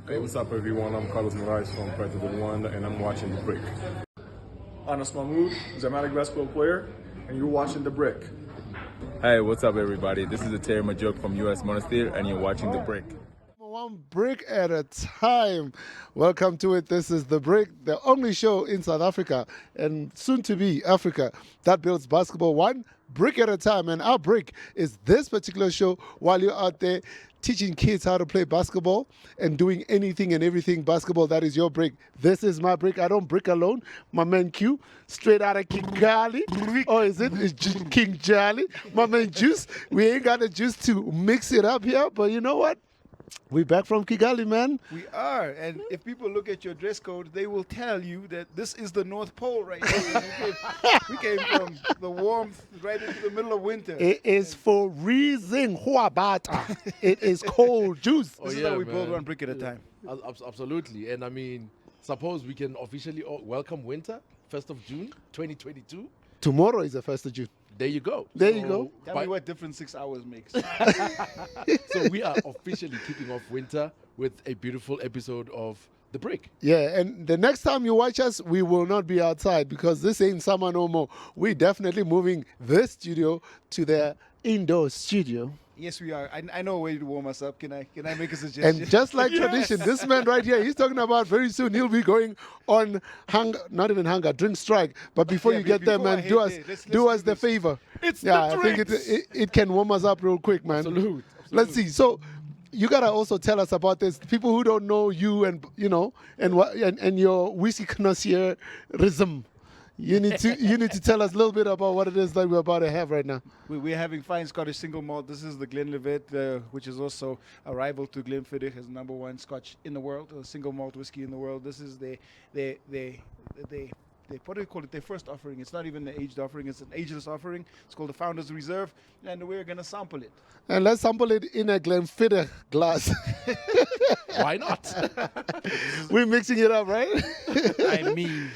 Hey, what's up everyone? I'm Carlos Moraes from President Rwanda and I'm watching The Brick. Anas Mahmoud, Zamalek basketball player, and you're watching The Brick. Hey, what's up everybody? This is Terry Majuk from US Monastir and you're watching The Brick. One brick at a time. Welcome to it. This is The Brick, the only show in South Africa and soon to be Africa that builds basketball one brick at a time. And our brick is this particular show while you're out there teaching kids how to play basketball and doing anything and everything basketball. That is your brick. This is my brick. I don't brick alone. My man Q, straight out of Kigali. Or is it? It's King Jolly. My man Juice. We ain't got the juice to mix it up here, but you know what? We back from Kigali, man. We are, and if people look at your dress code, they will tell you that this is the North Pole right here. We came from the warmth right into the middle of winter. It is for reason. It is cold juice. This is how we build one brick at a time. Absolutely. And I mean, suppose we can officially welcome winter, 1st of June, 2022. Tomorrow is the 1st of June. There you go. There you go. Tell me what difference 6 hours makes. So we are officially kicking off winter with a beautiful episode of The Brick. Yeah, and the next time you watch us, we will not be outside because this ain't summer no more. We're definitely moving this studio to the indoor studio. Yes, we are. I know a way to warm us up. Can I make a suggestion? And just like tradition, this man right here, he's talking about very soon he'll be going on hunger, not even hunger, drink strike. But before you get there, man, do us the favor. It's I the think it can warm us up real quick, man. Absolute. Let's see. So you gotta also tell us about this. People who don't know you and and your whiskey connoisseurism. You need to tell us a little bit about what it is that we're about to have right now. We're having fine Scottish single malt. This is the Glenlivet, which is also a rival to Glenfiddich as #1 Scotch in the world, or single malt whiskey in the world. This is the what do you call it? Their first offering. It's not even an aged offering. It's an ageless offering. It's called the Founders Reserve, and we're gonna sample it. And let's sample it in a Glenfiddich glass. Why not? We're mixing it up, right? I mean,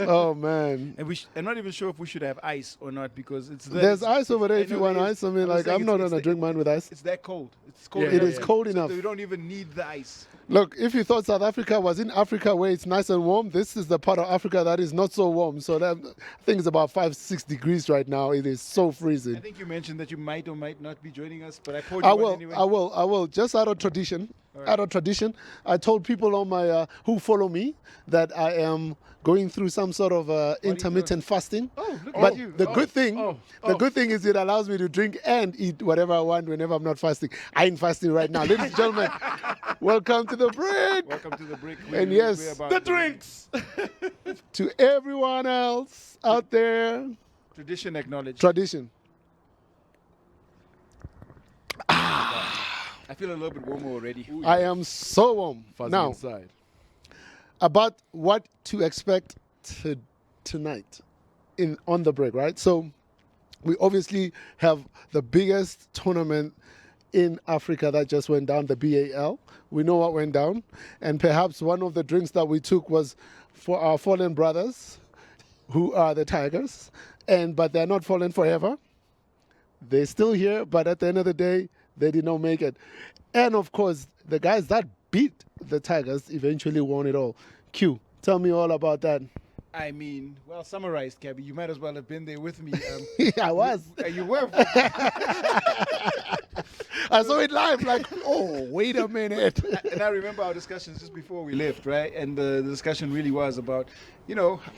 oh man. and I'm not even sure if we should have ice or not because There's ice over there if you want ice. I mean, like I'm not gonna drink mine with ice. It's that cold. It's cold. It is cold enough. So we don't even need the ice. Look, if you thought South Africa was in Africa where it's nice and warm, this is the part of Africa that is not so warm. So that, I think it's about 5-6 degrees right now. It is so freezing. I think you mentioned that you might or might not be joining us, but I poured you one anyway. I will. Just out of tradition. Right. Out of tradition, I told people on my who follow me that I am going through some sort of intermittent fasting. Oh, look but at you. the good thing is it allows me to drink and eat whatever I want whenever I'm not fasting. I ain't fasting right now. Ladies and gentlemen, welcome to The Brick. Welcome to The Brick. And yes, The drinks. to everyone else out there, Tradition acknowledged. tradition. I feel a little bit warmer already. I am so warm. Fuzzy Now, inside. about what to expect tonight on The Brick, right? So we obviously have the biggest tournament in Africa that just went down, the BAL. We know what went down. And perhaps one of the drinks that we took was for our fallen brothers, who are the Tigers. But they're not fallen forever. They're still here, but at the end of the day, they did not make it. And of course, the guys that beat the Tigers eventually won it all. Q, tell me all about that. I mean, well summarized, Cabby. You might as well have been there with me. I was. You were. I saw it live, like, oh, wait a minute. And I remember our discussions just before we left, right? And the discussion really was about,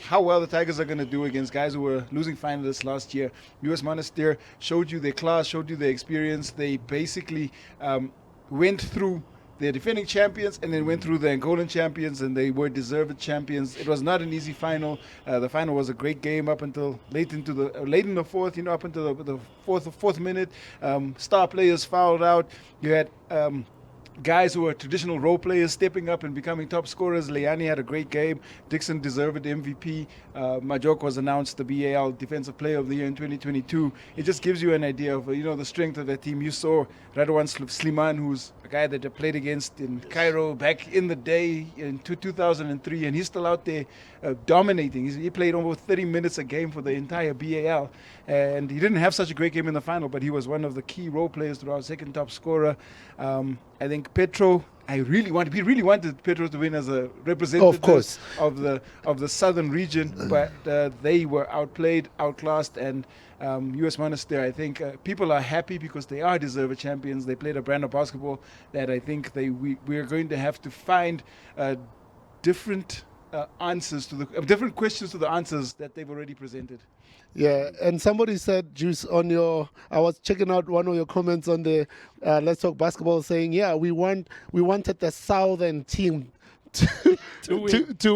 how well the Tigers are going to do against guys who were losing finalists last year. US Monastir showed you their class, showed you their experience. They basically went through they're defending champions and then went through the Angolan champions, and they were deserved champions. It was not an easy final. The final was a great game up until late in the fourth, up until the fourth minute. Star players fouled out. You had guys who are traditional role players stepping up and becoming top scorers. Leani had a great game. Dixon deserved the MVP. Majok was announced the BAL Defensive Player of the Year in 2022. It just gives you an idea of the strength of that team. You saw Radwan Sliman, who's a guy that I played against in Cairo back in the day in 2003, and he's still out there dominating. He played almost 30 minutes a game for the entire BAL, and he didn't have such a great game in the final, but he was one of the key role players throughout, second top scorer. I think Petro, we really wanted Petro to win as a representative Of course. of the southern region, but they were outplayed, outclassed, and US Monastir, I think people are happy because they are deserved champions. They played a brand of basketball that I think we are going to have to find different answers to different questions to the answers that they've already presented. Yeah, and somebody said, Juice, I was checking out one of your comments on the Let's Talk Basketball, saying, yeah, we wanted the southern team to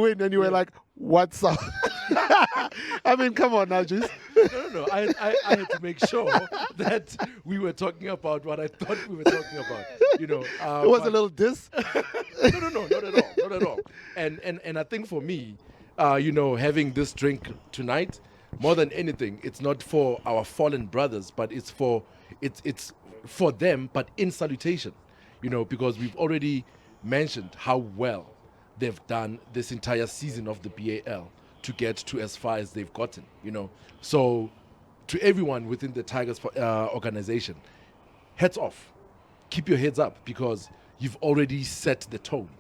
win, and you were like, what south? I mean, come on now, Juice. No. I had to make sure that we were talking about what I thought we were talking about. It was a little diss. No, not at all. And I think for me, having this drink tonight, more than anything, it's not for our fallen brothers, but it's for them, but in salutation, because we've already mentioned how well they've done this entire season of the BAL to get to as far as they've gotten, So to everyone within the Tigers organization, heads off. Keep your heads up, because you've already set the tone.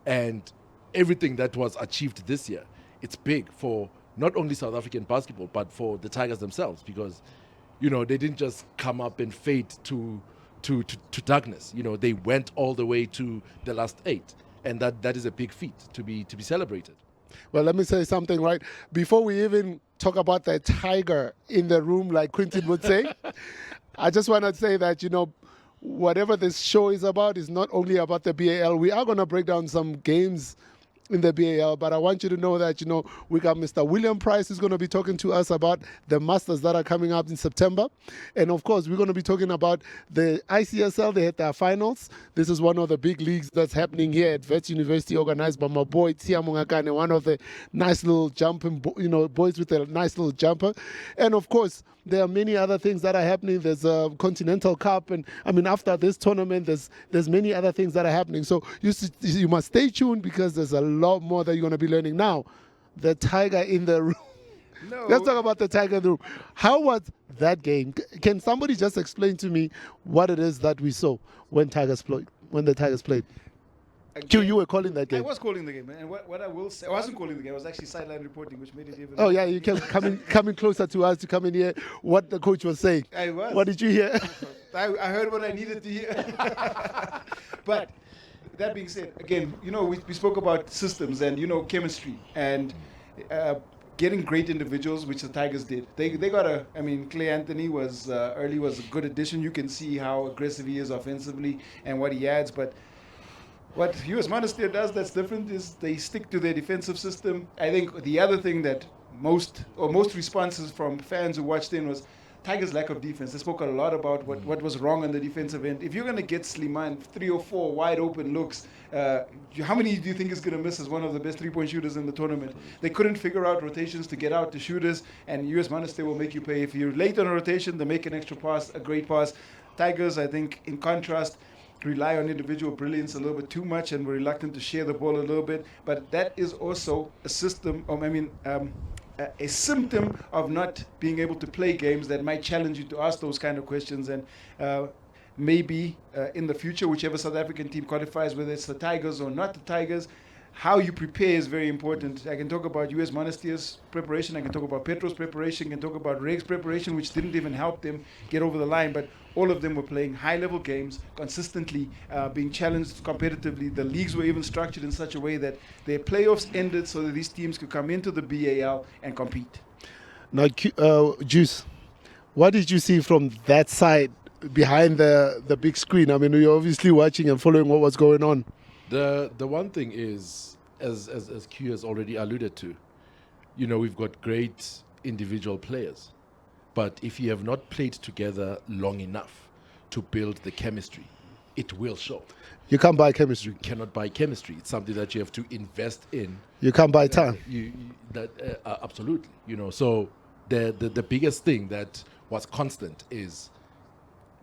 And everything that was achieved this year, it's big for not only South African basketball, but for the Tigers themselves, because, they didn't just come up and fade to darkness. They went all the way to the last 8. And that is a big feat to be celebrated. Well, let me say something, right? Before we even talk about the tiger in the room, like Quintin would say, I just want to say that, whatever this show is about is not only about the BAL. We are going to break down some games in the BAL, but I want you to know that, we got Mr. William Price who's going to be talking to us about the Masters that are coming up in September. And of course, we're going to be talking about the ICSL. They had their finals. This is one of the big leagues that's happening here at Wits University, organized by my boy Tia Mungakane, one of the nice little jumping, boys with a nice little jumper. And of course, there are many other things that are happening. There's a Continental Cup, and after this tournament, there's many other things that are happening. So you must stay tuned, because there's a lot more that you're going to be learning. Now, the tiger in the room. No. Let's talk about the tiger in the room. How was that game? Can somebody just explain to me what it is that we saw when the Tigers played? Q, you were calling that game. I was calling the game, and what I will say, I wasn't calling the game. I was actually sideline reporting, which made it even. Oh yeah, you can coming closer to us to come in here. What the coach was saying. I was. What did you hear? I heard what I needed to hear. But that being said, again, we spoke about systems and chemistry and getting great individuals, which the Tigers did. They got Clay Anthony was a good addition. You can see how aggressive he is offensively and what he adds, but what US Monastir does that's different is they stick to their defensive system. I think the other thing that most responses from fans who watched in was Tigers' lack of defense. They spoke a lot about what was wrong on the defensive end. If you're going to get Sliman 3 or 4 wide open looks, how many do you think is going to miss as one of the best three-point shooters in the tournament? They couldn't figure out rotations to get out to shooters, and US Monastir will make you pay. If you're late on a rotation, they make an extra pass, a great pass. Tigers, I think, in contrast, rely on individual brilliance a little bit too much and were reluctant to share the ball a little bit. But that is also a symptom of not being able to play games that might challenge you to ask those kind of questions. And maybe in the future, whichever South African team qualifies, whether it's the Tigers or not the Tigers, how you prepare is very important. I can talk about US Monastir's preparation. I can talk about Petro's preparation. I can talk about Reg's preparation, which didn't even help them get over the line. But all of them were playing high-level games consistently, being challenged competitively. The leagues were even structured in such a way that their playoffs ended so that these teams could come into the BAL and compete. Now, Juice, what did you see from that side behind the big screen? I mean, you're obviously watching and following what was going on. The one thing is, as Q has already alluded to, we've got great individual players, but if you have not played together long enough to build the chemistry, it will show. You can't buy chemistry. You cannot buy chemistry. It's something that you have to invest in. You can't buy time. Absolutely. So the biggest thing that was constant is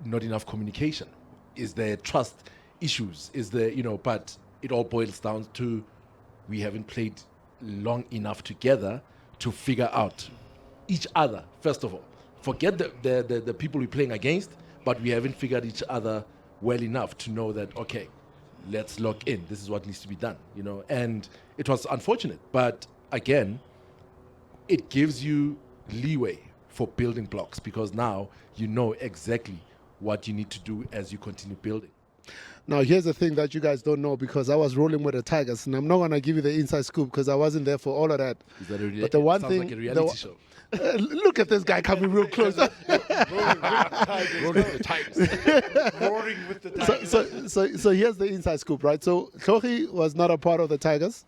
not enough communication. Is there trust issues? Is there, but it all boils down to we haven't played long enough together to figure out each other, first of all. Forget the people we're playing against, but we haven't figured each other well enough to know that, okay, let's lock in. This is what needs to be done, And it was unfortunate, but again, it gives you leeway for building blocks because now you know exactly what you need to do as you continue building. Now, here's the thing that you guys don't know, because I was rolling with the Tigers, and I'm not going to give you the inside scoop because I wasn't there for all of that. Is that but the one sounds thing, like a reality show. Look at this guy coming real close. Rolling with the Tigers. Roaring with the Tigers. So here's the inside scoop, right? So Tlhogi was not a part of the Tigers,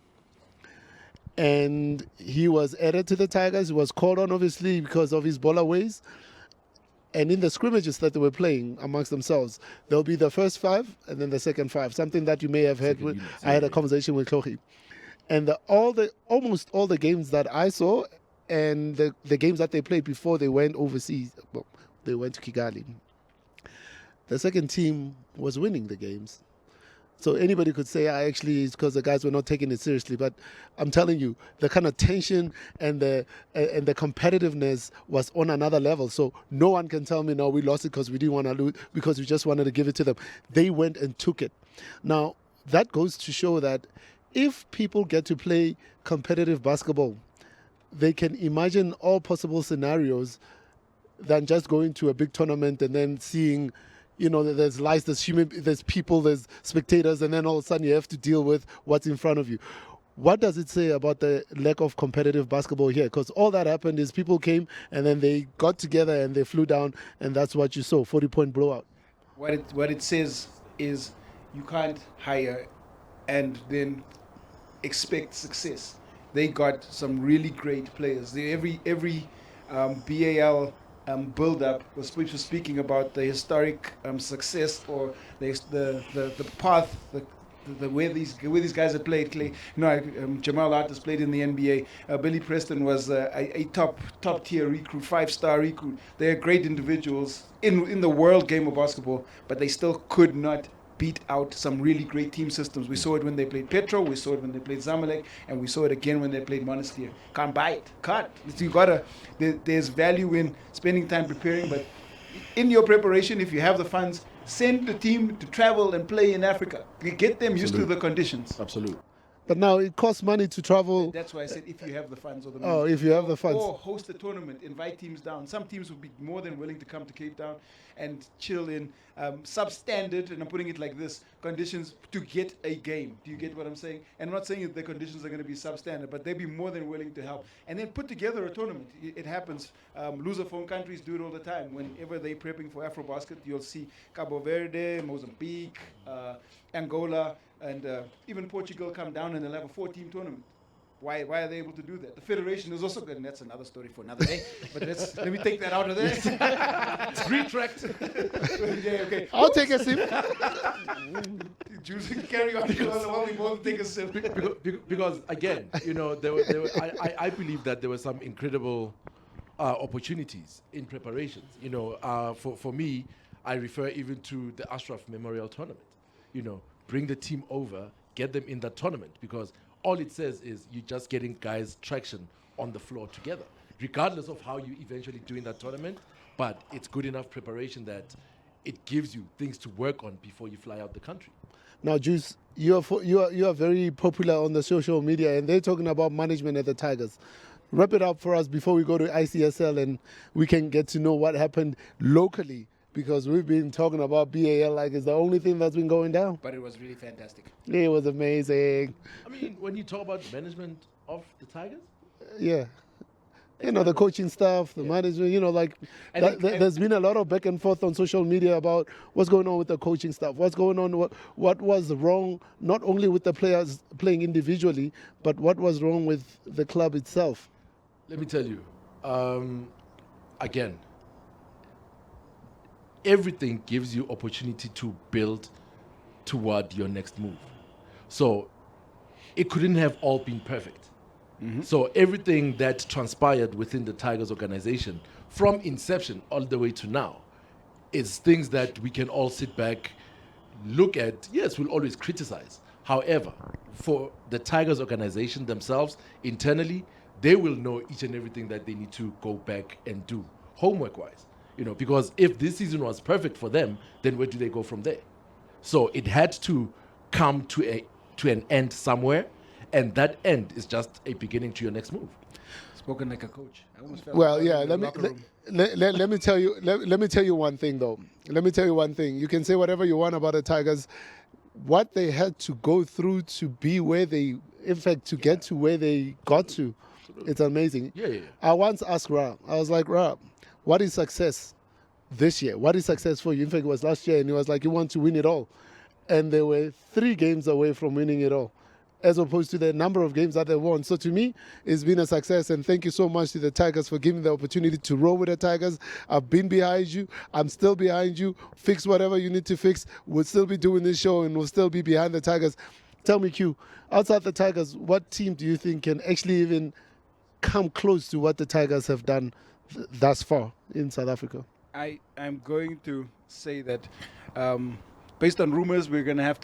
and he was added to the Tigers. He was called on, obviously, because of his bowler ways. And in the scrimmages that they were playing amongst themselves, there'll be the first 5 and then the second 5. Something that you may have heard. I had a conversation with Tlhogi, and almost all the games that I saw, and the games that they played before they went overseas, well, they went to Kigali. The second team was winning the games. So anybody could say, actually, it's because the guys were not taking it seriously. But I'm telling you, the kind of tension and the competitiveness was on another level. So no one can tell me, no, we lost it because we didn't want to lose, because we just wanted to give it to them. They went and took it. Now, that goes to show that if people get to play competitive basketball, they can imagine all possible scenarios than just going to a big tournament and then seeing, there's lights, there's people, there's spectators, and then all of a sudden you have to deal with what's in front of you. What does it say about the lack of competitive basketball here? Because all that happened is people came and then they got together and they flew down, and that's what you saw, 40-point blowout. What it says is you can't hire and then expect success. They got some really great players. Every BAL build-up was speaking about the historic success or the path, the way these guys have played. Jamal Hart has played in the NBA. Billy Preston was a top tier recruit, 5-star recruit. They're great individuals in the world game of basketball, but they still could not beat out some really great team systems. We saw it when they played Petro, we saw it when they played Zamalek, and we saw it again when they played Monastir. Can't buy it. Can't. There's value in spending time preparing, but in your preparation, if you have the funds, send the team to travel and play in Africa. Get them used to the conditions. Absolutely. But now it costs money to travel. That's why I said if you have the funds or the means. Oh, if you have the funds. Or host a tournament, invite teams down. Some teams would be more than willing to come to Cape Town and chill in substandard, and I'm putting it like this, conditions to get a game. Do you get what I'm saying? And I'm not saying that the conditions are going to be substandard, but they'd be more than willing to help. And then put together a tournament. It happens. Lusophone countries do it all the time. Whenever they're prepping for AfroBasket, you'll see Cabo Verde, Mozambique, Angola, and even Portugal come down and they'll have a 4-team tournament. Why are they able to do that? The federation is also good, and that's another story for another day. But let me take that out of there. Retract. Yeah, okay. I'll take a sip. Jules, carry on. We both take a sip. Because again, I believe that there were some incredible opportunities in preparations. For me, I refer even to the Ashraf Memorial Tournament. Bring the team over, get them in that tournament, because all it says is you're just getting guys traction on the floor together, regardless of how you eventually do in that tournament. But it's good enough preparation that it gives you things to work on before you fly out the country. Now, Juice, you are very popular on the social media, and they're talking about management at the Tigers. Wrap it up for us before we go to ICSL, and we can get to know what happened locally, because we've been talking about BAL like it's the only thing that's been going down. But it was really fantastic. It was amazing. I mean, when you talk about management of the Tigers, yeah, the coaching staff, the management, there's been a lot of back and forth on social media about what's going on with the coaching staff, what's going on, what was wrong, not only with the players playing individually, but what was wrong with the club itself. Let me tell you, again, everything gives you opportunity to build toward your next move. So it couldn't have all been perfect. So everything that transpired within the Tigers organization from inception all the way to now is things that we can all sit back, look at. Yes, we'll always criticize. However, for the Tigers organization themselves, internally, they will know each and everything that they need to go back and do homework-wise. Because if this season was perfect for them, then where do they go from there? So it had to come to an end somewhere, and that end is just a beginning to your next move. Spoken like a coach. I almost felt Well, like yeah. in the Let locker room. me tell you. Let me tell you one thing, though. Let me tell you one thing. You can say whatever you want about the Tigers. What they had to go through to be where they, in fact, to get to where they got to, it's amazing. Yeah. I once asked Ra. I was like, Ra, what is success this year? What is success for you? In fact, it was last year, and he was like, you want to win it all. And they were 3 games away from winning it all, as opposed to the number of games that they won. So to me, it's been a success, and thank you so much to the Tigers for giving the opportunity to roll with the Tigers. I've been behind you. I'm still behind you. Fix whatever you need to fix. We'll still be doing this show, and we'll still be behind the Tigers. Tell me, Q, outside the Tigers, what team do you think can actually even come close to what the Tigers have done thus far in South Africa? I'm going to say that based on rumors, we're going to have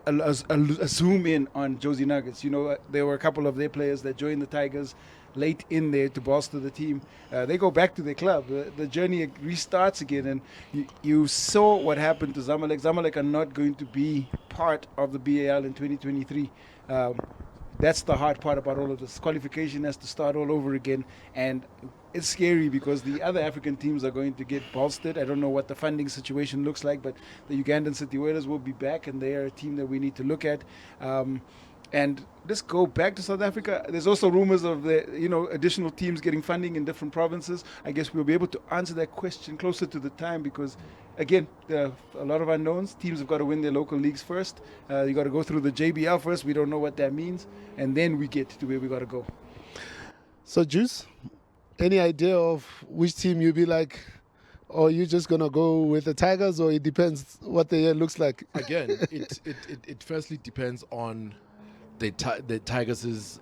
a zoom in on Josie Nuggets. There were a couple of their players that joined the Tigers late in there to bolster the team. They go back to their club. The journey restarts again, and you saw what happened to Zamalek. Zamalek are not going to be part of the BAL in 2023. That's the hard part about all of this. Qualification has to start all over again, and it's scary because the other African teams are going to get bolstered. I don't know what the funding situation looks like, but the Ugandan City Whalers will be back, and they are a team that we need to look at. And just go back to South Africa. There's also rumors of additional teams getting funding in different provinces. I guess we'll be able to answer that question closer to the time because, again, there are a lot of unknowns. Teams have got to win their local leagues first. You got to go through the JBL first. We don't know what that means, and then we get to where we got to go. So, Juice, any idea of which team you'll be like? Or you just gonna go with the Tigers, or it depends what the year looks like? Again, it firstly depends on the Tigers'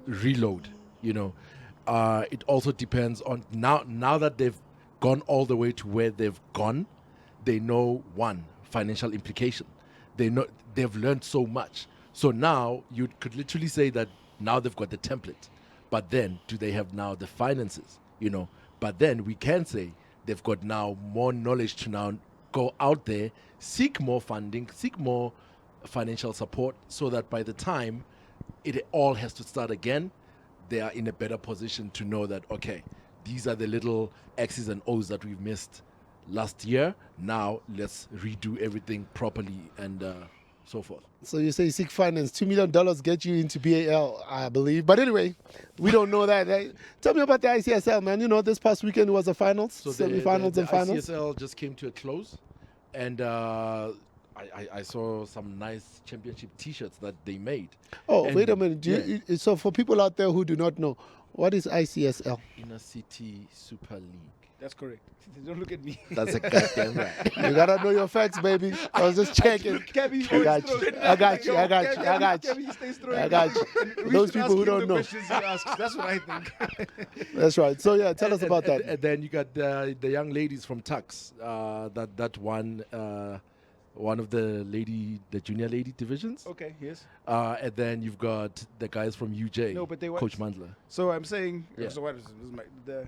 reload. It also depends on now that they've gone all the way to where they've gone. They know financial implication. They know they've learned so much. So now you could literally say that now they've got the template, but then do they have now the finances? But then we can say they've got now more knowledge to now go out there, seek more funding, seek more financial support, so that by the time it all has to start again, they are in a better position to know that, okay, these are the little X's and O's that we've missed last year. Now let's redo everything properly and so forth. So you say seek finance, $2 million get you into BAL, I believe. But anyway, we don't know that. Tell me about the ICSL, man. This past weekend was the finals, So semi-finals and finals. ICSL just came to a close, and I saw some nice championship T-shirts that they made. Oh, And wait a minute. So for people out there who do not know, what is ICSL? Inner City Super League. That's correct. Don't look at me. That's a goddamn right. You gotta know your facts, baby. I was just checking. Cabby, I got you. I got you. Those people who don't know. That's what I think. That's right. So yeah, tell us about that. And then you got the young ladies from Tux that won one of the junior lady divisions. Okay, yes. And then you've got the guys from UJ. No, but they won. Coach Mandla. So I'm saying, Yeah. so what is this?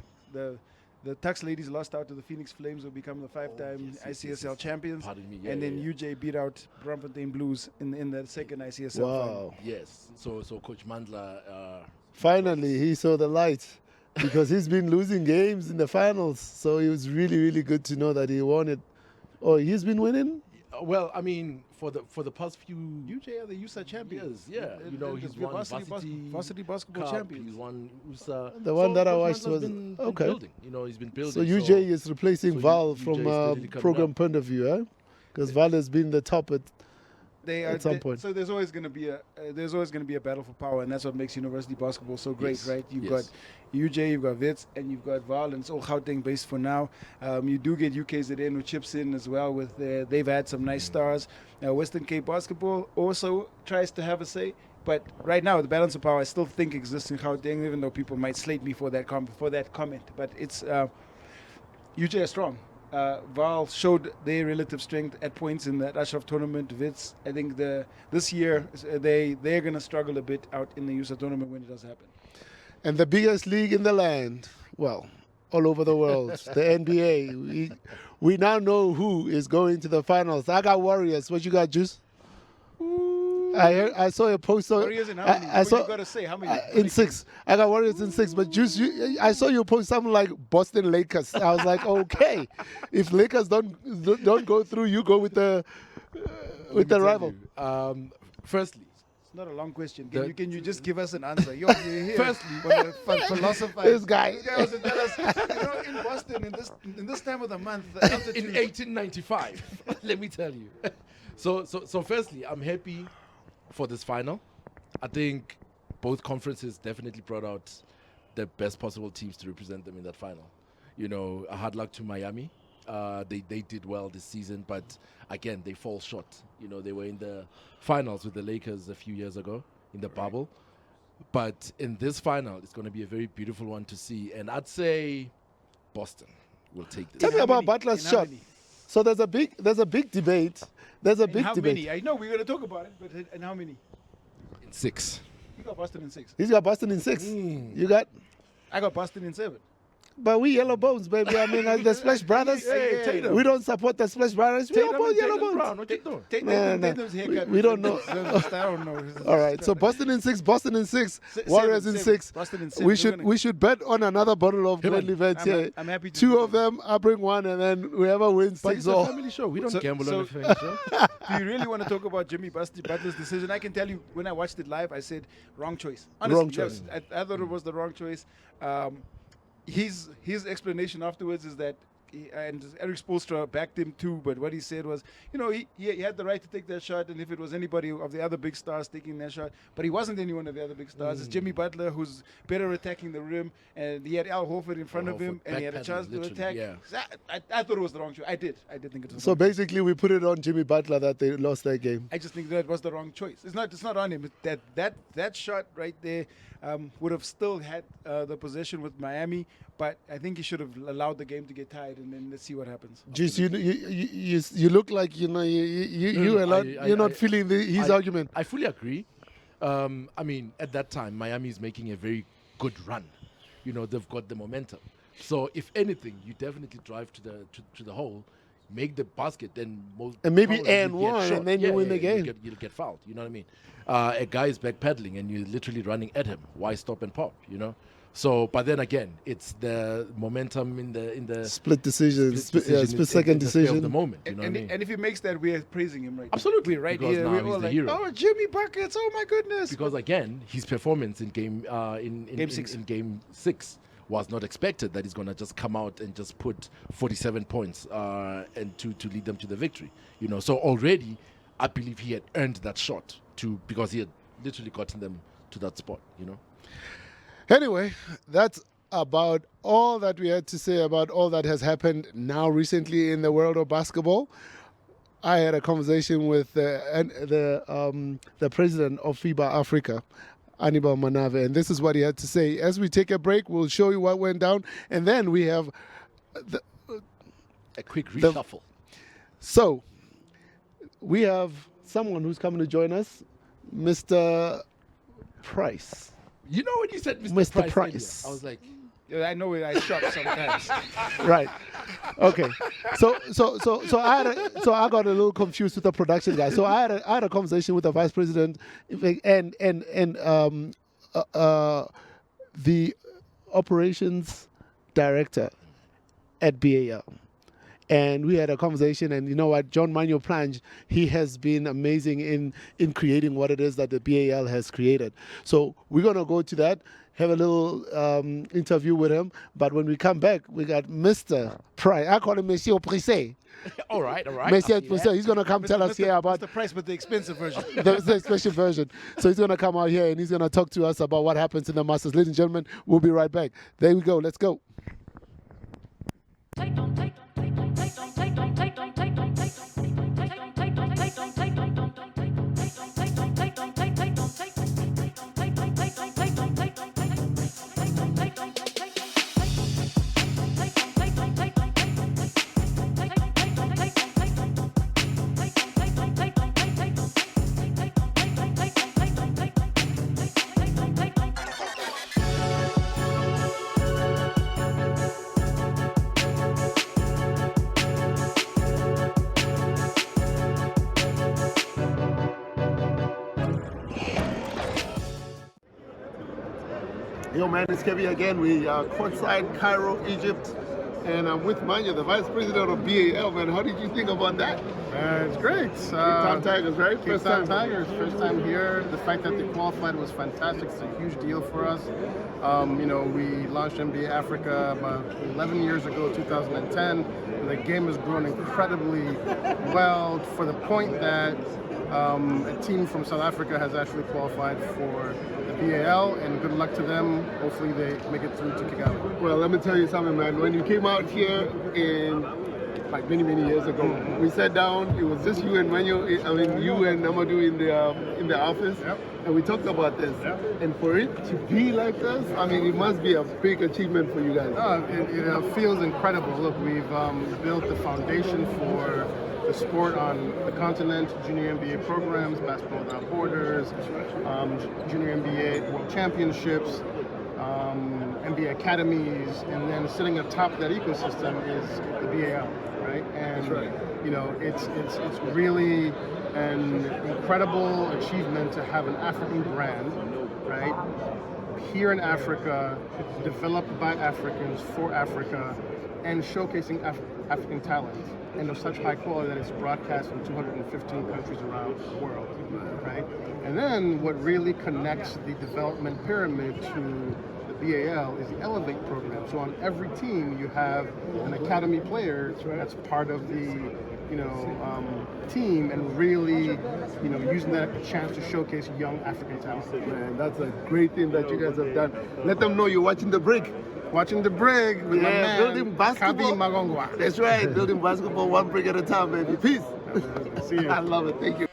The Tux ladies lost out to the Phoenix Flames, will become the 5-time ICSL champions. Pardon me. And then UJ beat out Braamfontein Blues in the second ICSL final. Wow. Yes. So Coach Mandla. Finally, he saw the light because he's been losing games in the finals. So it was really, really good to know that he won it. Oh, he's been winning? Well, I mean, for the past few UJ are the USA champions. years, yeah, you know, he's won varsity basketball Cup, champions. He's won USA. The one that I Coach watched Mandla's was- been okay. building. You know, he's been building. So UJ is replacing so Val UJ from is steadily coming program up. point of view, eh? Because Val has been the top at They at some point. So there's always going to be a battle for power, and that's what makes university basketball so great, Yes. right? You've Yes. got UJ, you've got Wits, and you've got Val, and it's all Gauteng based for now. You do get UKZN who chips in as well with they've had some nice stars. Western Cape basketball also tries to have a say, but right now the balance of power I still think exists in Gauteng, even though people might slate me for that comment. But it's UJ are strong. Val showed their relative strength at points in that Ashraf tournament. Wits, I think this year they're going to struggle a bit out in the USA tournament when it does happen. And the biggest league in the land, well, all over the world, the NBA. We now know who is going to the finals. I got Warriors. What you got, Juice? I saw a post. Warriors in how many? I saw you got to say how many? in 6. I got Warriors in 6. But Juice, I saw you post something like Boston Lakers. I was like, okay, if Lakers don't go through, you go with the rival. Firstly, It's not a long question. The- Can you just give us an answer? You're here. Firstly, philosophize. This guy. This guy was to tell us, in Boston, in this time of the month, the altitude. in 1895, let me tell you. So firstly, I'm happy for this final. I think both conferences definitely brought out the best possible teams to represent them in that final. You know, hard luck to Miami. They did well this season, but again, they fall short. You know, they were in the finals with the Lakers a few years ago in the bubble. But in this final, it's going to be a very beautiful one to see. And I'd say Boston will take this. Tell me how about many? Butler's In how shot. many? So there's a big debate. There's a In big how debate. many? I know we're going to talk about it, but in how many? In 6. You got Boston in 6. He's got Boston in 6. You got, I got Boston in 7. but we yellow bones, baby. I mean, the Splash Brothers. Hey, Tatum. We don't support the Splash Brothers. We Tatum support and yellow Jaylen bones. Brown, what you doing? Tatum's haircut. We don't know. I don't know. All right, so Boston in 6, Boston in 6, Warriors in 6. Boston in 7. We should bet on another bottle of Glenn Vets here. I'm happy to 2 do of that. them, I bring 1, and then whoever wins But takes it's a all. family show. We don't So- gamble so- on a family show. Do you really want to talk about Jimmy Butler's decision? I can tell you, when I watched it live, I said, wrong choice. Honestly, Wrong choice. yes, I thought it was the wrong choice. His explanation afterwards is that, and Eric Spoelstra backed him too, but what he said was, he had the right to take that shot, and if it was anybody of the other big stars taking that shot, but he wasn't any one of the other big stars. It's Jimmy Butler, who's better attacking the rim, and he had Al Horford in front Al of him, Horford and he had a backpedaling, chance to literally, attack. yeah. So I thought it was the wrong choice. I did think it was the So wrong choice. basically, we put it on Jimmy Butler that they lost that game. I just think that was the wrong choice. It's not on him. That shot right there would have still had the possession with Miami, but I think he should have allowed the game to get tied, and then let's see what happens. Just you look like you're not feeling his argument. I fully agree. I mean, at that time, Miami is making a very good run. You know, they've got the momentum. So, if anything, you definitely drive to the hole, make the basket, then And maybe probably and you get one, shot. and then you win the game. You'll get fouled. You know what I mean? A guy is backpedaling, and you're literally running at him. Why stop and pop? You know. So, but then again, it's the momentum in the Split decision, split in second the spur of decision. the moment. You know And, what I mean? and if he makes that, we're praising him right now. Absolutely, We're right because here. now We're he's all the like, hero. oh, Jimmy Buckets, oh my goodness. Because again, his performance in game Game 6. in game 6 was not expected that he's gonna just come out and just put 47 points and to lead them to the victory. You know, so already I believe he had earned that shot because he had literally gotten them to that spot. You know. Anyway, that's about all that we had to say about all that has happened now recently in the world of basketball. I had a conversation with the president of FIBA Africa, Anibal Manave, and this is what he had to say. As we take a break, we'll show you what went down, and then we have A quick reshuffle. So we have someone who's coming to join us, Mr. Price. You know when you said Mr. Mr. Price, Price. earlier, I was like, Yeah, I know it. I shop sometimes. Right. Okay. So I got a little confused with the production guy. So I had a conversation with the vice president and the operations director at BAL. and we had a conversation. And you know what, John Manuel Plange, he has been amazing in creating what it is that the BAL has created. So we're gonna go to that, have a little interview with him. But when we come back, we got Mr. Price. I call him Monsieur Price. All right. Monsieur Price. He's gonna come tell us here about the price, but the expensive version. the special version. So he's gonna come out here and he's gonna talk to us about what happens in the Masters. Ladies and gentlemen, we'll be right back. There we go. Let's go. Yo, man, it's Kevin again. We are courtside, Cairo, Egypt, and I'm with Manya, the vice president of BAL. Man, how did you think about that? It's great. Cape Town Tigers, right? Cape Town Tigers, first time here. The fact that they qualified was fantastic. It's a huge deal for us. We launched NBA Africa about 11 years ago, 2010. And the game has grown incredibly well for the point that a team from South Africa has actually qualified for the BAL, and good luck to them. Hopefully they make it through to KABBY. Well, let me tell you something, man. When you came out here in like many years ago, we sat down. It was just you and Manuel. You and Amadou in the office, and we talked about this. And for it to be like this, it must be a big achievement for you guys. It feels incredible. Look, we've built the foundation for the sport on the continent, junior NBA programs, basketball without borders, junior NBA world championships, NBA academies, and then sitting atop that ecosystem is the BAL, right? And it's really an incredible achievement to have an African brand, right? Here in Africa, developed by Africans for Africa, and showcasing African talent, and of such high quality that it's broadcast in 215 countries around the world, right? And then what really connects the development pyramid to the BAL is the Elevate program. So on every team, you have an academy player that's part of the team, and really, using that chance to showcase young African talent. Man, that's a great thing that you guys have done. Let them know you're watching the break. Watching the brig with my man, building basketball. CABBY MAGONGWA. That's right, building basketball one brick at a time, baby. Peace. See you. I love it. Thank you.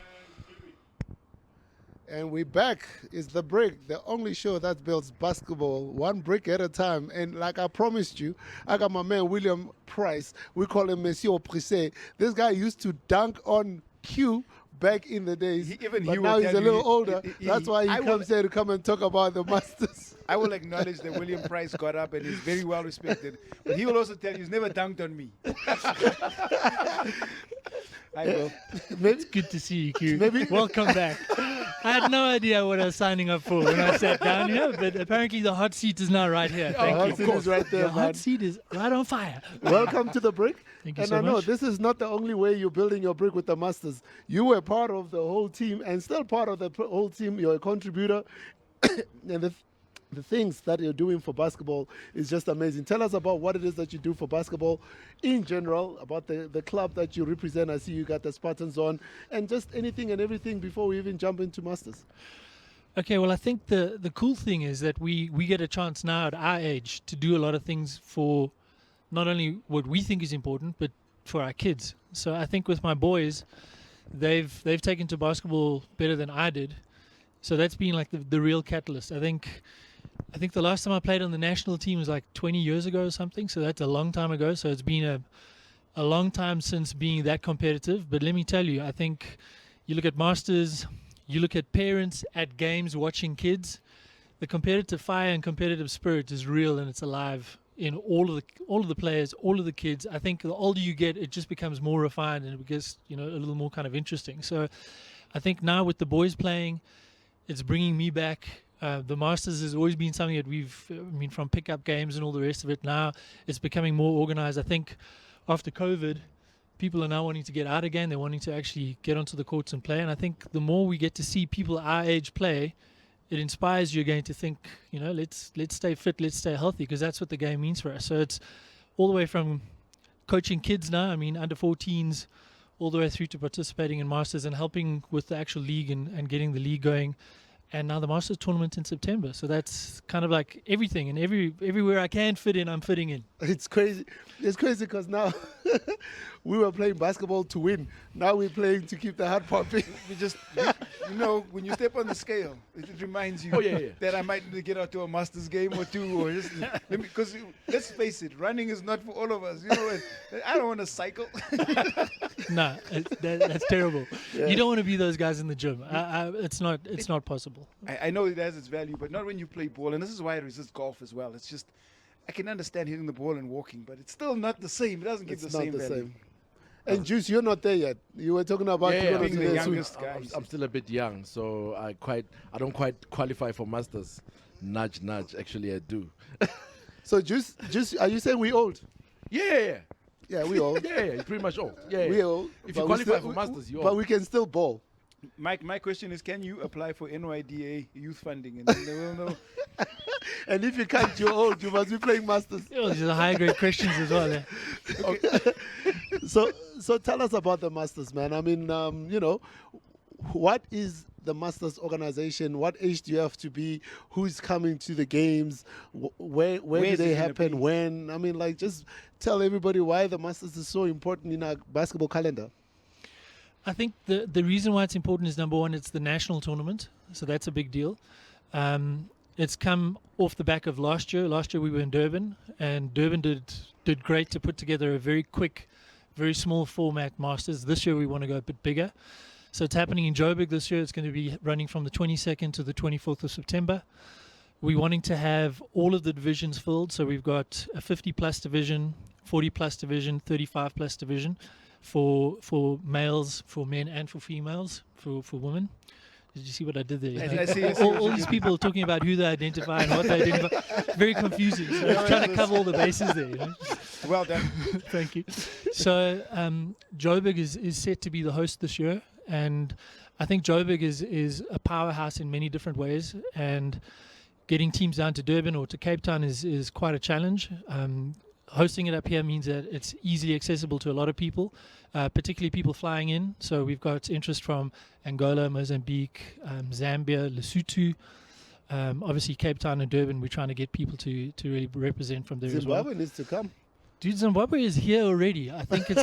And we back. It's the brick, the only show that builds basketball one brick at a time. And like I promised you, I got my man William Price. We call him Monsieur Price. This guy used to dunk on Q back in the days. But now he's a little older. That's why he comes here to come and talk about the Masters. I will acknowledge that William Price got up and is very well respected, but he will also tell you he's never dunked on me. I will. It's good to see you, Q. Welcome back. I had no idea what I was signing up for when I sat down here, but apparently the hot seat is now right here. Thank you. Hot seat is right there, The man. hot seat is right on fire. Welcome to the brick. Thank you and so I know much. this is not the only way you're building your brick with the Masters. You were part of the whole team and still part of the whole team. You're a contributor. And the things that you're doing for basketball is just amazing. Tell us about what it is that you do for basketball in general, about the club that you represent. I see you got the Spartans on, and just anything and everything before we even jump into Masters. Okay, well, I think the cool thing is that we get a chance now at our age to do a lot of things for not only what we think is important, but for our kids. So I think with my boys, they've taken to basketball better than I did. So that's been like the real catalyst. I think the last time I played on the national team was like 20 years ago or something. So that's a long time ago. So it's been a long time since being that competitive. But let me tell you, I think you look at Masters, you look at parents at games watching kids, the competitive fire and competitive spirit is real and it's alive in all of the players, all of the kids. I think the older you get, it just becomes more refined and it gets, a little more kind of interesting. So I think now with the boys playing, it's bringing me back. The Masters has always been something that from pickup games and all the rest of it. Now it's becoming more organized. I think after COVID, people are now wanting to get out again. They're wanting to actually get onto the courts and play. And I think the more we get to see people our age play, it inspires you again to think, let's stay fit, let's stay healthy, because that's what the game means for us. So it's all the way from coaching kids now, under 14s, all the way through to participating in Masters and helping with the actual league and getting the league going. And now the Masters tournament in September. So that's kind of like everything. And everywhere I can fit in, I'm fitting in. It's crazy. It's crazy because now we were playing basketball to win. Now we're playing to keep the heart pumping. When you step on the scale, it reminds you that I might need to get out to a Masters game or two, or just because let's face it, running is not for all of us. I don't want to cycle. No, that's terrible. Yeah. You don't want to be those guys in the gym. It's not possible. I know it has its value, but not when you play ball, and this is why I resist golf as well. It's just I can understand hitting the ball and walking, but it's still not the same. It doesn't give the same value. Same. And Juice, you're not there yet. You were talking about being the youngest guy. I'm still a bit young, so I don't quite qualify for Masters. Nudge. Actually, I do. So Juice, are you saying we old? Yeah. Yeah, we old. Yeah, pretty much old. Yeah, we old. If you qualify for Masters, you old. But we can still ball. Mike, my question is, can you apply for NYDA youth funding? And then they will know. And if you can't, you're old. You must be playing Masters. These are high grade questions as well. Yeah. Okay. So tell us about the Masters, man. What is the Masters organization? What age do you have to be? Who's coming to the games? Where do they happen? When? Just tell everybody why the Masters is so important in our basketball calendar. I think the reason why it's important is, number one, it's the national tournament, so that's a big deal. It's come off the back of last year. Last year we were in Durban, and Durban did great to put together a very quick, very small format Masters. This year we want to go a bit bigger. So it's happening in Joburg this year. It's going to be running from the 22nd to the 24th of September. We're wanting to have all of the divisions filled. So we've got a 50-plus division, 40-plus division, 35-plus division. For males, for men, and for females, for women. Did you see what I did there? I see. All these people talking about who they identify and what they identify. Very confusing. So I'm trying to cover all the bases there. Well done. Thank you. So Joburg is set to be the host this year, and I think Joburg is a powerhouse in many different ways, and getting teams down to Durban or to Cape Town is quite a challenge. Hosting it up here means that it's easily accessible to a lot of people, particularly people flying in. So we've got interest from Angola, Mozambique, Zambia, Lesotho. Obviously, Cape Town and Durban, we're trying to get people to really represent from there as well. Zimbabwe needs to come. Dude, Zimbabwe is here already. I think it's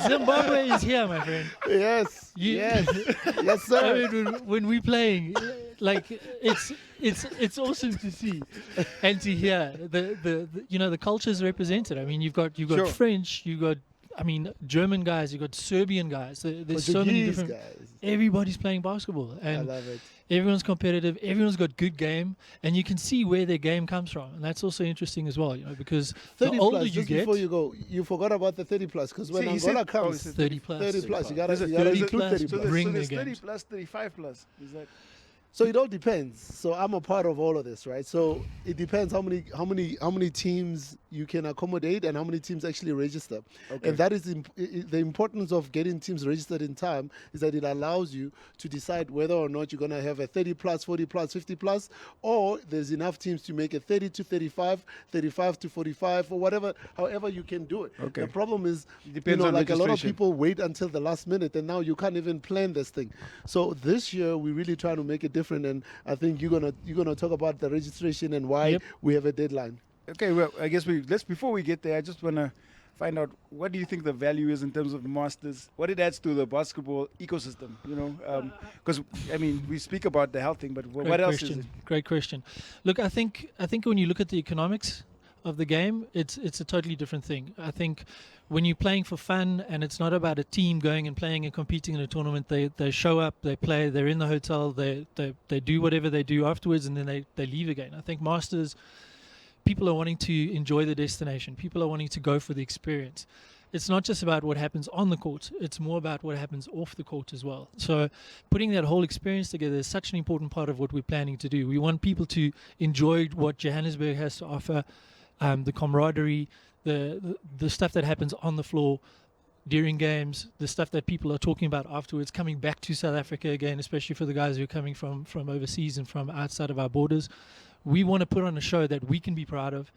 Zimbabwe is here, my friend. Yes. Yes, sir. When we're playing, it's awesome to see and to hear the cultures represented. You've got sure. French, you've got German guys, you've got Serbian guys. There's so many different guys. Everybody's playing basketball, and I love it. Everyone's competitive. Everyone's got good game, and you can see where their game comes from, and that's also interesting as well. Because the older you get, before you go, you forgot about the 30 plus, because when Angola comes, 30 plus. 30 plus. You gotta include 30 plus. So there's 30 plus, 35 plus. Is that? So it all depends. So I'm a part of all of this, right? So it depends how many teams you can accommodate and how many teams actually register. Okay. And that is the importance of getting teams registered in time, is that it allows you to decide whether or not you're going to have a 30 plus, 40 plus, 50 plus, or there's enough teams to make a 30 to 35, 35 to 45, or whatever, however you can do it. Okay. The problem is, depends on a lot of people wait until the last minute, and now you can't even plan this thing. So this year we're really trying to make it different, and I think you're gonna talk about the registration and why we have a deadline. Okay, well, I guess before we get there, I just want to find out, what do you think the value is in terms of Masters, what it adds to the basketball ecosystem, because we speak about the health thing, but what else is it? Great question. Look, I think when you look at the economics of the game, it's a totally different thing. I think when you're playing for fun and it's not about a team going and playing and competing in a tournament, they show up, they play, they're in the hotel, they do whatever they do afterwards, and then they leave again. I think Masters, people are wanting to enjoy the destination. People are wanting to go for the experience. It's not just about what happens on the court. It's more about what happens off the court as well. So putting that whole experience together is such an important part of what we're planning to do. We want people to enjoy what Johannesburg has to offer. the camaraderie, the stuff that happens on the floor during games, the stuff that people are talking about afterwards, coming back to South Africa again, especially for the guys who are coming from overseas and from outside of our borders. We want to put on a show that we can be proud of.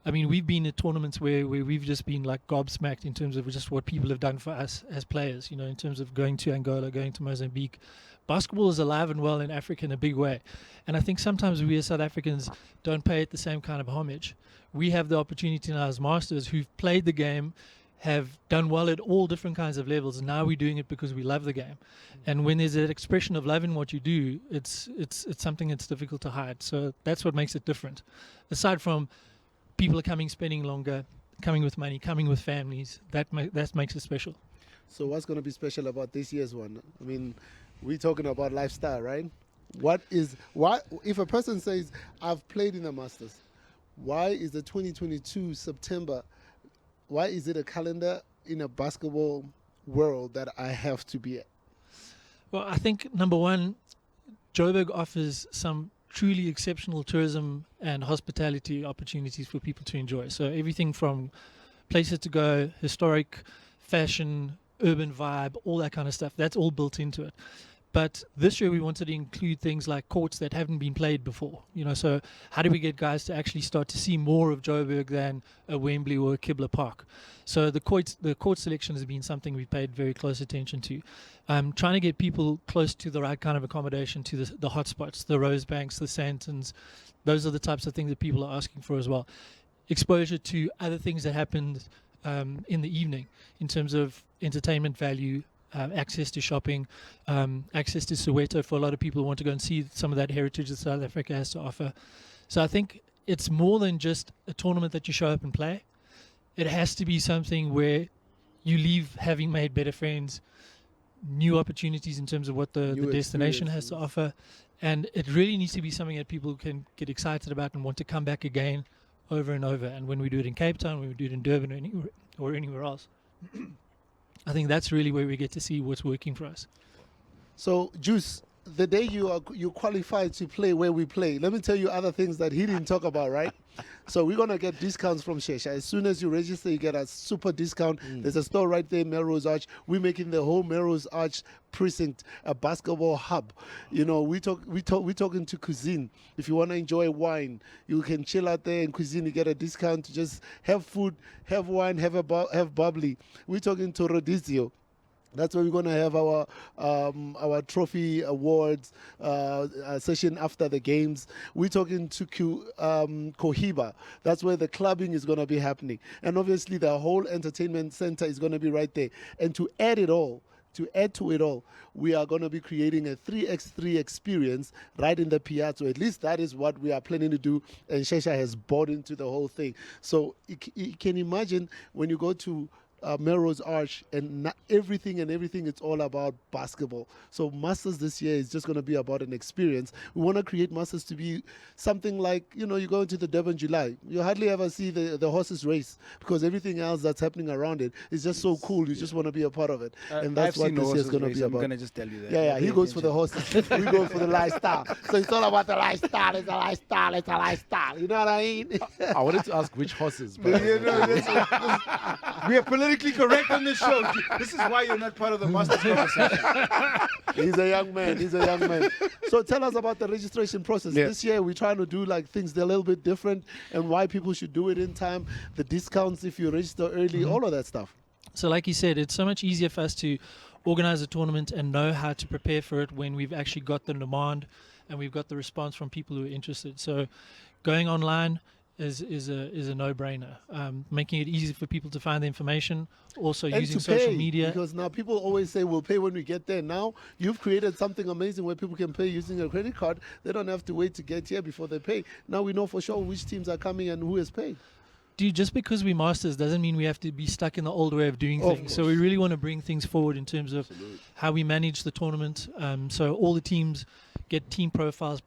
I mean, we've been at tournaments where we've just been like gobsmacked in terms of just what people have done for us as players, in terms of going to Angola, going to Mozambique. Basketball is alive and well in Africa in a big way. And I think sometimes we as South Africans don't pay it the same kind of homage. We have the opportunity now as masters who've played the game, have done well at all different kinds of levels, and now we're doing it because we love the game. And when there's that expression of love in what you do, it's something that's difficult to hide. So that's what makes it different. Aside from people are coming, spending longer, coming with money, coming with families, that makes it special. So what's going to be special about this year's one? I mean, we're talking about lifestyle, right? What if a person says, I've played in the Masters, why is the 2022 September, why is it a calendar in a basketball world that I have to be at? Well, I think, number one, Joburg offers some truly exceptional tourism and hospitality opportunities for people to enjoy. So everything from places to go, historic, fashion, urban vibe, all that kind of stuff, that's all built into it. But this year we wanted to include things like courts that haven't been played before. So how do we get guys to actually start to see more of Joburg than a Wembley or a Kibble Park? So the court selection has been something we've paid very close attention to. Trying to get people close to the right kind of accommodation, to the hotspots, the Rosebanks, the Santons. Those are the types of things that people are asking for as well. Exposure to other things that happened in the evening in terms of entertainment value, access to shopping, access to Soweto for a lot of people who want to go and see some of that heritage that South Africa has to offer. So I think it's more than just a tournament that you show up and play. It has to be something where you leave having made better friends, new opportunities in terms of what the destination has to offer. And it really needs to be something that people can get excited about and want to come back again over and over. And when we do it in Cape Town, when we do it in Durban or anywhere else, I think that's really where we get to see what's working for us. So, Juice, the day you qualified to play where we play, let me tell you other things that he didn't talk about, right? So we're going to get discounts from Shesha. As soon as you register, you get a super discount. There's a store right there, Melrose Arch. We're making the whole Melrose Arch precinct a basketball hub. We're talking to cuisine. If you want to enjoy wine, you can chill out there in cuisine. You get a discount to just have food, have wine, have bubbly. We're talking to Rodizio. That's where we're going to have our trophy awards session after the games. We're talking to Cohiba. That's where the clubbing is going to be happening. And obviously the whole entertainment center is going to be right there. And to add to it all, we are going to be creating a 3x3 experience right in the Piazza. At least that is what we are planning to do. And Shesha has bought into the whole thing. So you can imagine when you go to Melrose Arch and not everything, it's all about basketball. So Masters this year is just going to be about an experience. We want to create Masters to be something like, you go into the Durban July. You hardly ever see the horses race because everything else that's happening around it is just so cool. You just want to be a part of it. And that's what this year is going to be about. I'm going to just tell you that. Yeah, he goes for the horses. We go for the lifestyle. So it's all about the lifestyle. It's a lifestyle. You know what I mean? I wanted to ask which horses. But We are politically correct on this show. This is why you're not part of the Masters conversation. He's a young man. So tell us about the registration process. Yeah. This year we're trying to do things a little bit different and why people should do it in time, the discounts if you register early, all of that stuff. So like you said, it's so much easier for us to organize a tournament and know how to prepare for it when we've actually got the demand and we've got the response from people who are interested. So going online is a no-brainer. Making it easy for people to find the information, also and using to social pay, media. Because now people always say we'll pay when we get there. Now you've created something amazing where people can pay using a credit card. They don't have to wait to get here before they pay. Now we know for sure which teams are coming and who has paid. Dude, just because we masters doesn't mean we have to be stuck in the old way of doing things. So we really want to bring things forward in terms of how we manage the tournament. So all the teams get team profiles,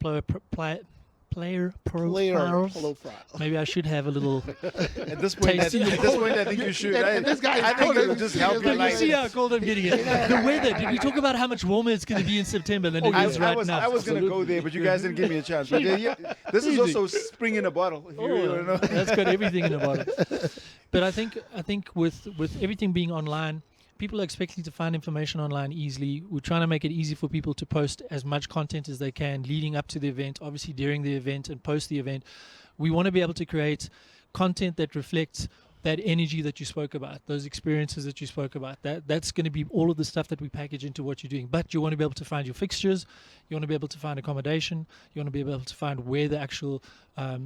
player Profiles. profiles. Maybe I should have a little. At this point, I Tasty. think you should. And this guy is I think cold. it'll just help your But you life. see how cold I'm getting it. The weather. Did we talk about how much warmer it's going to be in September than it is right now? I was going to go there, but you guys didn't give me a chance. But this is also spring in a bottle. If you really want to know. That's got everything in the bottom. But I think with everything being online, people are expecting to find information online easily. We're trying to make it easy for people to post as much content as they can leading up to the event, obviously during the event and post the event. We want to be able to create content that reflects that energy that you spoke about, those experiences that you spoke about. That's going to be all of the stuff that we package into what you're doing. But you want to be able to find your fixtures, you want to be able to find accommodation, you want to be able to find where the actual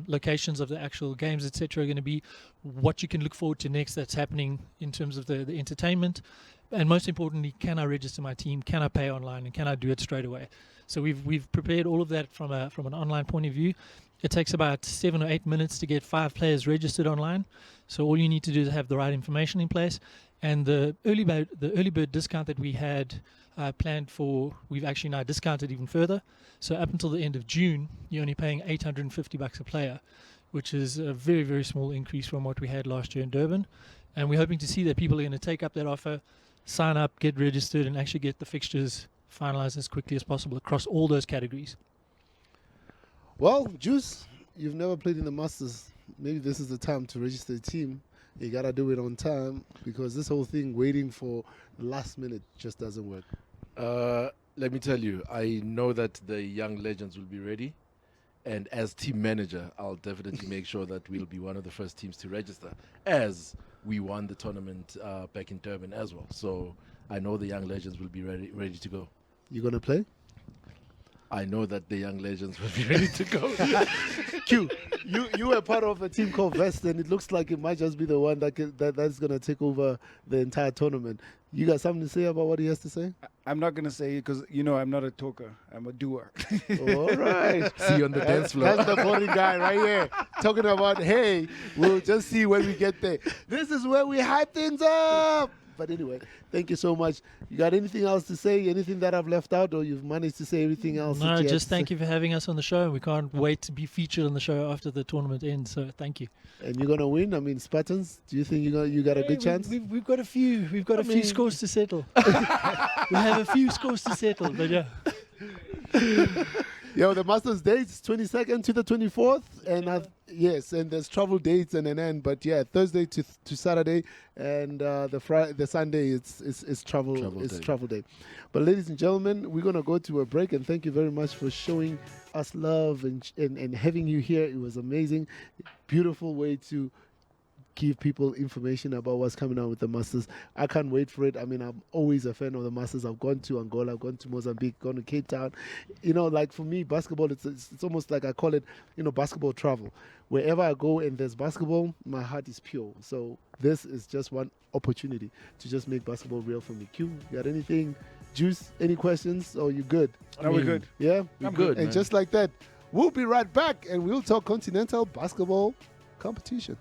locations of the actual games, etc., are going to be, what you can look forward to next that's happening in terms of the entertainment, and most importantly, can I register my team, can I pay online, and can I do it straight away? So we've prepared all of that from an online point of view. It takes about 7 or 8 minutes to get 5 players registered online. So all you need to do is have the right information in place. And the early bird discount that we had planned for, we've actually now discounted even further. So up until the end of June, you're only paying $850 a player, which is a very, very small increase from what we had last year in Durban. And we're hoping to see that people are going to take up that offer, sign up, get registered, and actually get the fixtures finalized as quickly as possible across all those categories. Well, Juice, you've never played in the Masters. Maybe this is the time to register a team. You got to do it on time, because this whole thing waiting for the last minute just doesn't work. Let me tell you, I know that the young legends will be ready. And as team manager, I'll definitely make sure that we'll be one of the first teams to register, as we won the tournament back in Durban as well. So I know the young legends will be ready to go. You going to play? I know that the young legends will be ready to go. Q, you were part of a team called Vest, and it looks like it might just be the one that's going to take over the entire tournament. You got something to say about what he has to say? I'm not going to say it because, I'm not a talker. I'm a doer. All right. See you on the dance floor. That's the boring guy right here talking about, hey, we'll just see when we get there. This is where we hype things up. But anyway, thank you so much. You got anything else to say? Anything that I've left out, or you've managed to say everything else? No, just thank you for having us on the show. We can't wait to be featured on the show after the tournament ends. So thank you. And you're gonna win. I mean, Spartans. Do you think you got a good chance? We've got a few. We've got a few scores to settle. We have a few scores to settle. But yeah. Yo, the Masters dates 22nd to the 24th, and yes, and there's travel dates and an end. But yeah, Thursday to Saturday, and the Sunday it's travel day. But ladies and gentlemen, we're gonna go to a break, and thank you very much for showing us love and having you here. It was amazing, beautiful way to give people information about what's coming out with the Masters. I can't wait for it. I mean, I'm always a fan of the Masters. I've gone to Angola, I've gone to Mozambique, gone to Cape Town. Like for me, basketball, it's almost like I call it, basketball travel. Wherever I go and there's basketball, my heart is pure. So this is just one opportunity to just make basketball real for me. Q, you got anything? Juice, any questions? Or you good? No, we're good. Yeah? I'm good, And man. just like that, we'll be right back and we'll talk continental basketball competition.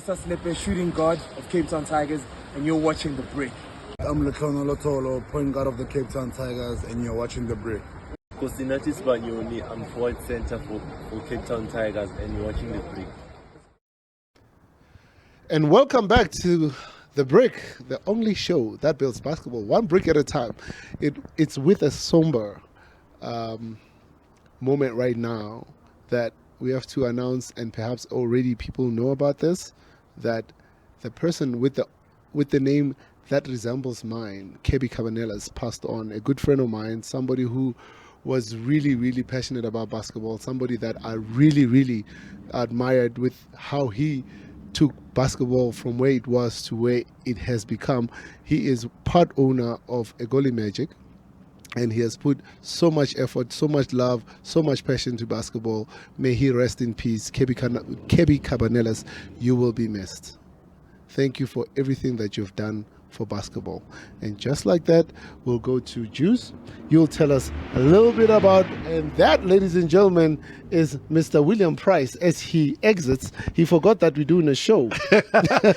Slepe, shooting guard of Cape Town Tigers, and you're watching The Break. I'm Lekhono Lotolo, point guard of the Cape Town Tigers, and you're watching The Break. Kosinatis Banyoni, I'm forward center for Cape Town Tigers, and you're watching The Break. And welcome back to The Break, the only show that builds basketball one brick at a time. It's with a somber moment right now that we have to announce, and perhaps already people know about this, that the person with the name that resembles mine, CABBY Cabanelas, passed on. A good friend of mine, somebody who was really, really passionate about basketball, somebody that I really, really admired with how he took basketball from where it was to where it has become. He is part owner of Egoli Magic, and he has put so much effort, so much love, so much passion to basketball. May he rest in peace. CABBY Cabanelas, you will be missed. Thank you for everything that you've done for basketball. And just like that, we'll go to Juice. You'll tell us a little bit about, and that, ladies and gentlemen, is Mr. William Price. As he exits, he forgot that we're doing a show.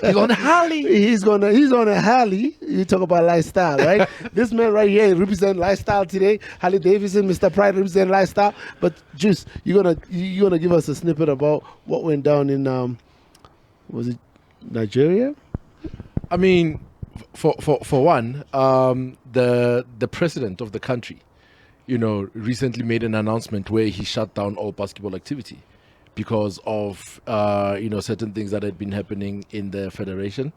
He's on a Harley. He's on a Harley. You talk about lifestyle, right? This man right here represents lifestyle today. Harley Davidson, Mr. Price represents lifestyle. But Juice, you're gonna give us a snippet about what went down in was it Nigeria? I mean, for one, the president of the country, recently made an announcement where he shut down all basketball activity because of certain things that had been happening in the federation,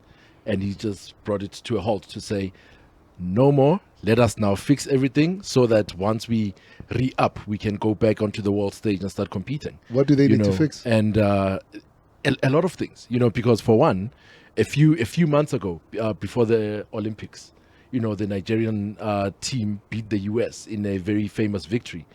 and he just brought it to a halt to say, no more. Let us now fix everything so that once we re-up, we can go back onto the world stage and start competing. What do they need to fix? And a lot of things, because for one, a few months ago, before the Olympics, the Nigerian team beat the US in a very famous victory.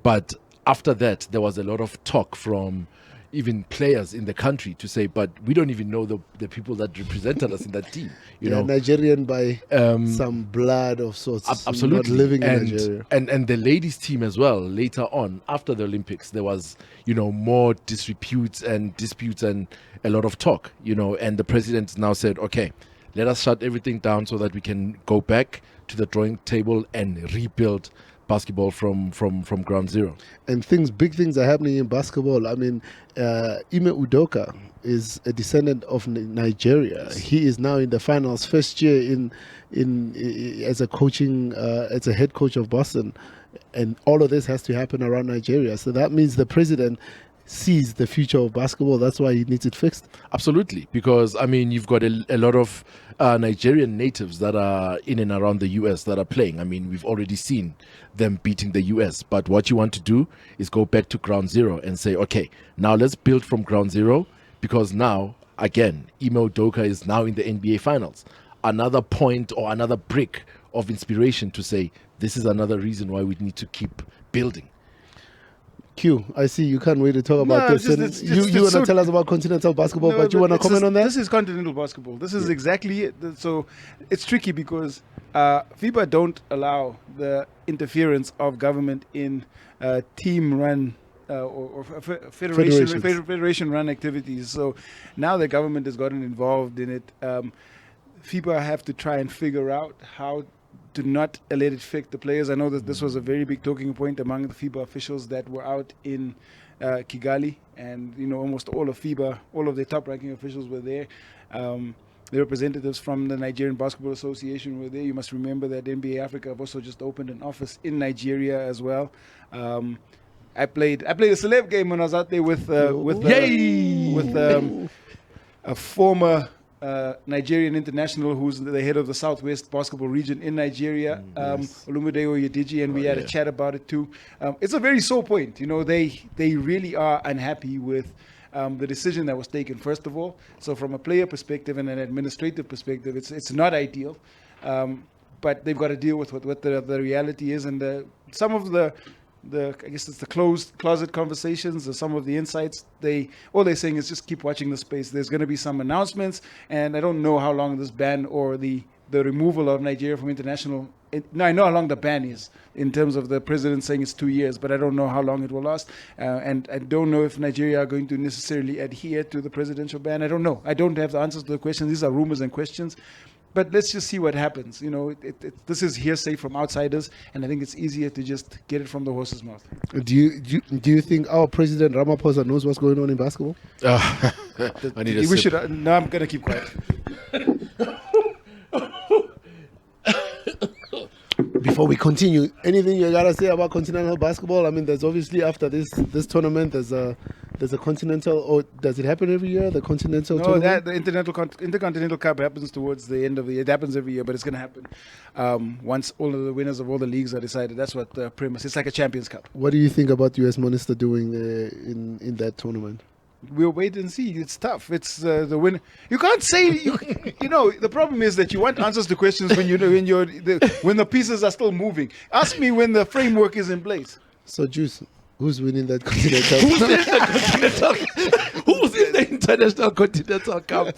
But after that, there was a lot of talk from even players in the country to say, but we don't even know the people that represented us in that team. You know, Nigerian by some blood of sorts. Absolutely. Not living in Nigeria. And the ladies team as well, later on, after the Olympics, there was, more disreputes and disputes and a lot of talk, and the president now said, okay, let us shut everything down so that we can go back to the drawing table and rebuild basketball from ground zero. And big things are happening in basketball. I mean, Ime Udoka is a descendant of Nigeria. He is now in the finals, first year as a head coach of Boston, and all of this has to happen around Nigeria. So that means the president sees the future of basketball. That's why he needs it fixed. Absolutely, because you've got a lot of Nigerian natives that are in and around the US that are playing. We've already seen them beating the US, but what you want to do is go back to ground zero and say, okay, now let's build from ground zero, because now, again, Ime Udoka is now in the NBA finals. Another point or another brick of inspiration to say, this is another reason why we need to keep building. Q, I see you can't wait to talk about this. You want to tell us about continental basketball, but you want to comment on that? This is continental basketball. This is exactly it. So it's tricky because FIBA don't allow the interference of government in team-run or federation-run activities. So now the government has gotten involved in it. FIBA have to try and figure out how to not let it affect the players. I know that this was a very big talking point among the FIBA officials that were out in Kigali, and almost all of FIBA, all of the top-ranking officials were there. The representatives from the Nigerian Basketball Association were there. You must remember that NBA Africa have also just opened an office in Nigeria as well. I played a celeb game when I was out there with a former Nigerian international who's the head of the Southwest basketball region in Nigeria, Olumide Oyediji, and we had a chat about it too. It's a very sore point. They really are unhappy with the decision that was taken, first of all. So from a player perspective and an administrative perspective, it's not ideal. But they've got to deal with what the reality is, and some of the I guess it's the closed closet conversations or some of the insights. All they're saying is just keep watching the space. There's going to be some announcements, and I don't know how long this ban or the removal of Nigeria from international. I know how long the ban is in terms of the president saying it's 2 years, but I don't know how long it will last. And I don't know if Nigeria are going to necessarily adhere to the presidential ban. I don't know. I don't have the answers to the questions. These are rumors and questions. But let's just see what happens. This is hearsay from outsiders, and I think it's easier to just get it from the horse's mouth. Do you think our president Ramaphosa knows what's going on in basketball? I need a sip. No, I'm gonna keep quiet. Before we continue, anything you gotta say about continental basketball? There's obviously after this tournament, there's a continental, or does it happen every year? The continental tournament? The Intercontinental Cup happens towards the end of the year. It happens every year, but it's going to happen once all of the winners of all the leagues are decided. That's what the premise. It's like a Champions Cup. What do you think about US Monster doing in that tournament? we'll wait and see. It's tough. It's the win. You can't say you know. The problem is that you want answers to questions when when the pieces are still moving. Ask me when the framework is in place. So, Juice, who's winning that continental? Who's in the International Continental Cup?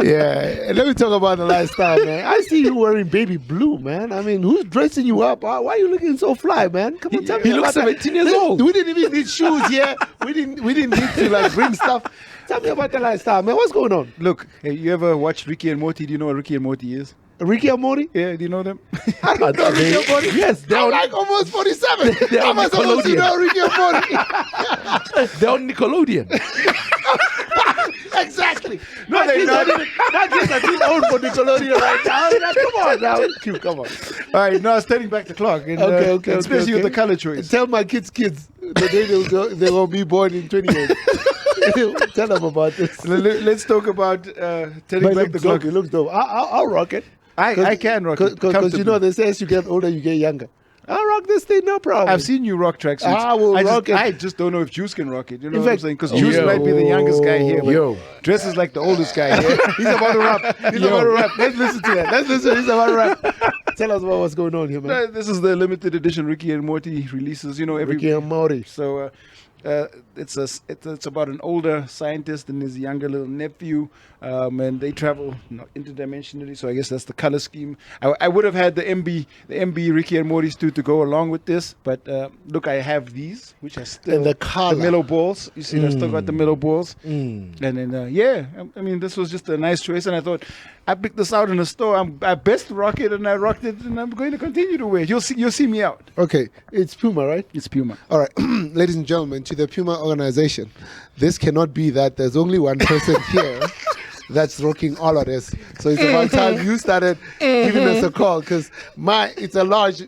Yeah, and let me talk about the lifestyle, man. I see you wearing baby blue, man. I mean, who's dressing you up? Why are you looking so fly, man? Come on, tell me. He looks 17 years old. We didn't even need shoes here. We didn't need to like bring stuff. Tell me about the lifestyle, man. What's going on? Look, hey, you ever watch Ricky and Morty? Do you know what Ricky and Morty is? Ricky and Morty? Yeah, do you know them? I don't know Ricky and Morty. Yes, they're I'm like almost 47. They're How on am I supposed to Nickelodeon. know Ricky and Morty? They're on Nickelodeon. Exactly. No, they're not. Not just a too old for Nickelodeon right now. Come on now. Q, come on. All right, now I was turning back the clock. And, Okay. especially with the color choice. Tell my kids the day they're going to be born in 20 years. Tell them about this. Let's talk about turning back the clock. It looks dope. I'll rock it. I can rock it. Because you know, they say as you get older, you get younger. I'll rock this thing, no problem. I've seen you rock tracksuits. I will rock it. I just don't know if Juice can rock it. You know In what I'm fact- saying? Because Juice might be the youngest guy here. But dresses like the oldest guy here. He's about to rap. He's about to rap. Let's listen to that. He's about to rap. Tell us about what's going on here, man. This is the limited edition Ricky and Morty releases. You know, every Ricky and Morty. So it's about an older scientist and his younger little nephew, and they travel interdimensionally. So I guess that's the color scheme. I would have had the MB Ricky and Morty's too to go along with this, but look, I have these, which are still And the color. mellow balls. You see, I still got the mellow balls. And then I mean, this was just a nice choice, and I thought I picked this out in the store. I best rock it, and I rocked it, and I'm going to continue to wear it. You'll see me out. Okay, it's Puma, right? It's Puma. All right, ladies and gentlemen, to the Puma organization, this cannot be that there's only one person here that's rocking all of this. So it's about time you started giving us a call, because it's a large,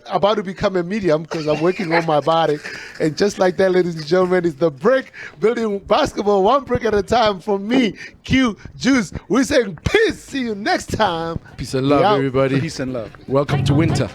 about to become a medium, because I'm working on my body. And just like that, ladies and gentlemen, it's the break, building basketball one break at a time. from me, Q, Juice. We're saying peace. See you next time. Peace and love, We out. everybody. Peace and love. Welcome to winter.